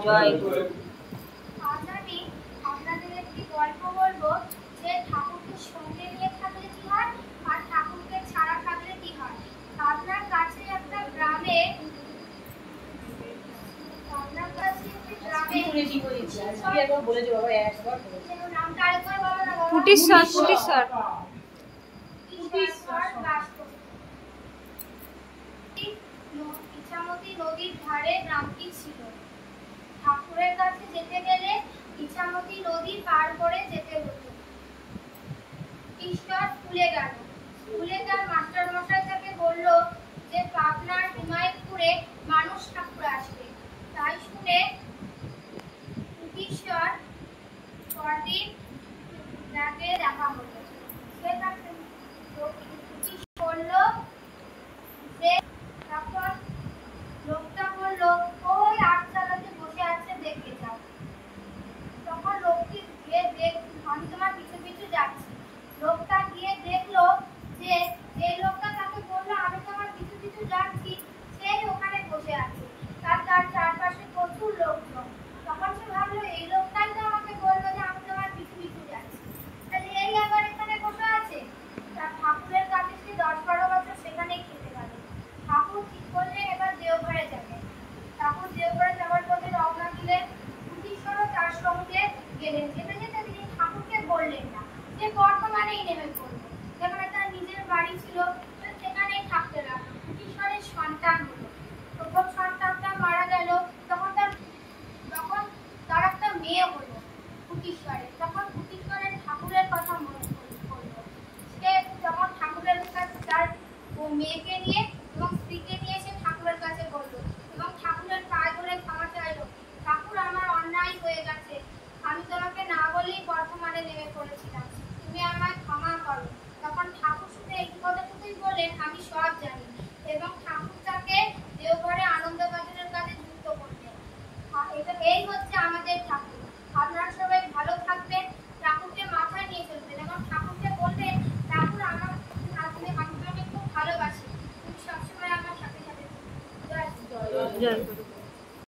জয় গুরু। আজ আমি আপনাদের একটি গল্প বলবো যে ঠাকুরকে সঙ্গে নিয়ে থাকলে কি হয় আর ঠাকুরকে ছাড়া থাকলে কি হয়। আপনার কাছে একটা গ্রামে ইছামতি নদীর ধারে গ্রামটি ছিল। ঠাকুরের কাছে যেতে গেলে ইছামতি নদী পার করে যেতে হতো। ঈশ্বর স্কুলে গেল। স্কুলে তার মাস্টার মশাই তাকে বলল যে পাবনার হিমায়তপুরে মানুষ ঠাকুর আসবে। তাই শুনে ঈশ্বর পরদিন তাকে দেখা হলো। সে তাকে বলল যে তখন লোকটা বলল ওই আট চালাতে বসে আছে দেখে যাও। তখন লোকটি গিয়ে আমি তোমার পিছু পিছু যাচ্ছি। লোকটা গিয়ে দেখলো যে এই লোকটা তাকে বললো আমি তোমার পিছু পিছু যাচ্ছি সেই ওখানে বসে আছে। তার চারপাশে প্রচুর লোকজন। তখন সে ভাবলো এই লোকটাই তো আমাকে বললো যে আমি তোমার পিছু পিছু যাচ্ছি, তাহলে এই আবার এখানে বসে আছে। তার ঠাকুরের কাছে সে 10-12 বছর সেখানেই খেতে গেল। ঠাকুর ঠিক করলে এবার দেওঘরে যাবে। ঠাকুর দেওঘরে যাওয়ার পথে রওনা দিলেন। ঈশ্বরও তার সঙ্গে গেলেন। যেতে যেতে তিনি ঠাকুরকে বললেন না যে বর্তমানেই নেমে পড়লো। যেখানে তার নিজের বাড়ি ছিল সেখানেই থাকতে লাগলো। ঈশ্বরের সন্তান হলো। প্রথম সন্তানটা মারা গেল, তখন তার একটা মেয়ে হলো কুটিশ্বরের। তখন কুটিশ্বরের ঠাকুরের কথা মনে পড়লো। সে যখন ঠাকুরের কাছে তার মেয়েকে নিয়ে এবং স্ত্রীকে নিয়ে সে ঠাকুরের কাছে বললো এবং ঠাকুরের পায়ে ধরে ক্ষমা চাইলো। ঠাকুর আমার অন্যায় হয়ে গেছে, আমি তোমাকে না বলেই বর্তমানে নেমে পড়েছিলাম, তুমি আমায় ক্ষমা করো। তখন ঠাকুর শুধু এই কথাটুকুই বললেন আমি সব জানি এবং ঠাকুর তাকে দেওঘরে আনন্দবাজারের কাছে যুক্ত করলেন। এই হচ্ছে আমাদের ঠাকুর। আপনারা সবাই ভালো থাকবেন, ঠাকুরকে মাথায় নিয়ে চলবেন এবং ঠাকুরকে বলবেন ঠাকুর আমি তোমাকে খুব ভালোবাসি, তুমি সবসময় আমার সাথে সাথে। জয় গুরু।